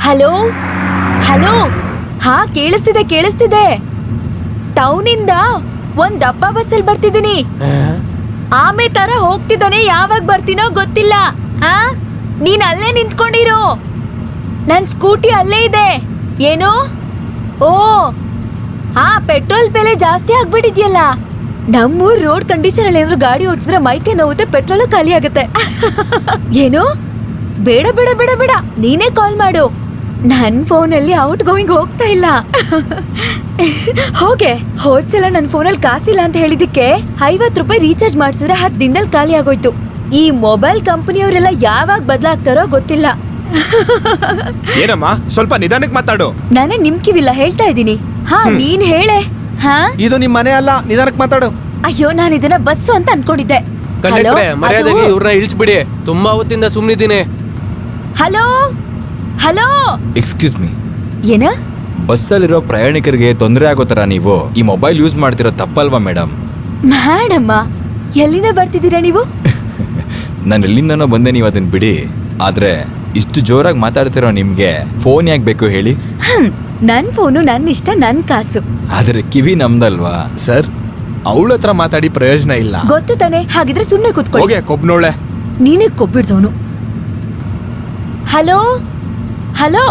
Hello hello, ಹಾ ಕೇಳಿಸ್ತಿದೆ. ಟೌನಿಂದ ಒಂದ್ ಡಬ್ಬಾ ಬಸ್ಸಲ್ಲಿ ಬರ್ತಿದ್ದೀನಿ. ಆಮೆ ತರ ಹೋಗ್ತಿದ್ದಾನೆ, ಯಾವಾಗ ಬರ್ತೀನೋ ಗೊತ್ತಿಲ್ಲ. ನೀನ್ ಅಲ್ಲೇ ನಿಂತ್ಕೊಂಡಿರೋ, ನನ್ ಸ್ಕೂಟಿ ಅಲ್ಲೇ ಇದೆ. ಏನು? ಓ ಪೆಟ್ರೋಲ್ ಬೆಲೆ ಜಾಸ್ತಿ ಆಗ್ಬಿಟ್ಟಿದ್ಯಲ್ಲ. ನಮ್ಮೂರ್ ರೋಡ್ ಕಂಡೀಷನ್ ಅಲ್ಲಿ ಏನಾದ್ರು ಗಾಡಿ ಓಡಿಸಿದ್ರೆ ಮೈಕೆ ನೋವುತ್ತೆ, ಪೆಟ್ರೋಲ್ ಖಾಲಿ ಆಗುತ್ತೆ. ಏನು? ಬೇಡ ಬೇಡ ಬೇಡ ಬೇಡ, ನೀನೇ ಕಾಲ್ ಮಾಡು. ನನ್ ಫೋನಲ್ಲಿ ಔಟ್ ಗೋಯಿಂಗ್ ಹೋಗ್ತಾ ಇಲ್ಲ. ಹೋದ್ಸಲ ನನ್ ಫೋನಲ್ಲಿ ಕಾಸಿಲ್ಲ ಅಂತ ಹೇಳಿದಕ್ಕೆ 50 ರೂಪಾಯಿ ರೀಚಾರ್ಜ್ ಮಾಡ್ಸಿದ್ರೆ 10 ದಿನದಲ್ಲಿ ಖಾಲಿ ಆಗೋಯ್ತು. ಈ ಮೊಬೈಲ್ ಕಂಪನಿಯವರೆಲ್ಲ ಯಾವಾಗ ಬದಲಾಗ್ತಾರೋ ಗೊತ್ತಿಲ್ಲ. ಏನಮ್ಮ, ಸ್ವಲ್ಪ ನಿಧಾನಕ್ಕೆ ಮಾತಾಡು. ನಾನೇ ನಿಮ್ ಕಿವಿಲ್ಲ ಹೇಳ್ತಾ ಇದ್ದೀನಿ. ನೀನ್ ಹೇಳೆ. ಇದು ನಿಮ್ ಮನೆ ಅಲ್ಲ, ನಿಧಾನಕ್ಕೆ ಮಾತಾಡು. ಅಯ್ಯೋ, ನಾನು ಇದನ್ನ ಬಸ್ಸು ಅಂತ ಅನ್ಕೊಂಡಿದ್ದೆ. ಮರ್ಯಾದೆಗೆ ಇವ್ರನ್ನ ಇಳಿಸ್ಬಿಡಿ, ತುಂಬಾ ಹೊತ್ತಿಂದ ಸುಮ್ನಿದ್ದೀನಿ. ಹಲೋ ಹಲೋ, ಎಕ್ಸ್ಕ್ಯೂಸ್ ಮೀ, ಏನ? ಬಸ್ಸಲ್ಲಿರೋ ಪ್ರಯಾಣಿಕರಿಗೆ ತೊಂದರೆ ಆಗೋ ತರ ನೀವು ಈ ಮೊಬೈಲ್ ಯೂಸ್ ಮಾಡ್ತಿರೋ ತಪ್ಪಲ್ವಾ ಮೇಡಮ್? ಮೇಡಮ್ಮ, ಎಲ್ಲಿಂದ ಬರ್ತಿದ್ದೀರಾ ನೀವು? ನಾನು ಎಲ್ಲಿಂದನೋ ಬಂದೆ, ನೀವು ಅದನ್ನ ಬಿಡಿ. ಆದ್ರೆ ಇಷ್ಟು ಜೋರಾಗಿ ಮಾತಾಡ್ತಿರೋ ನಿಮ್ಗೆ ಫೋನ್ ಯಾಕೆ ಬೇಕು ಹೇಳಿ? ನನ್ ಫೋನು, ನನ್ ಇಷ್ಟ, ನನ್ ಕಾಸು. ಆದ್ರೆ ಕಿವಿ ನಮ್ದಲ್ವಾ ಸರ್, ಅವಳ ಹತ್ರ ಮಾತಾಡಿ ಪ್ರಯೋಜನ ಇಲ್ಲ. ಗೊತ್ತು ತಾನೆ, ಹಾಗಿದ್ರೆ ಸುಮ್ನೆ ಕೂತ್ಕೊಳ್ಳಿ. ಹೋಗೆ ಕೊಬ್ನೋಳೆ. ನೀನೇ ಕೊಬ್ಬಿಡ್ದವನು. Hello hello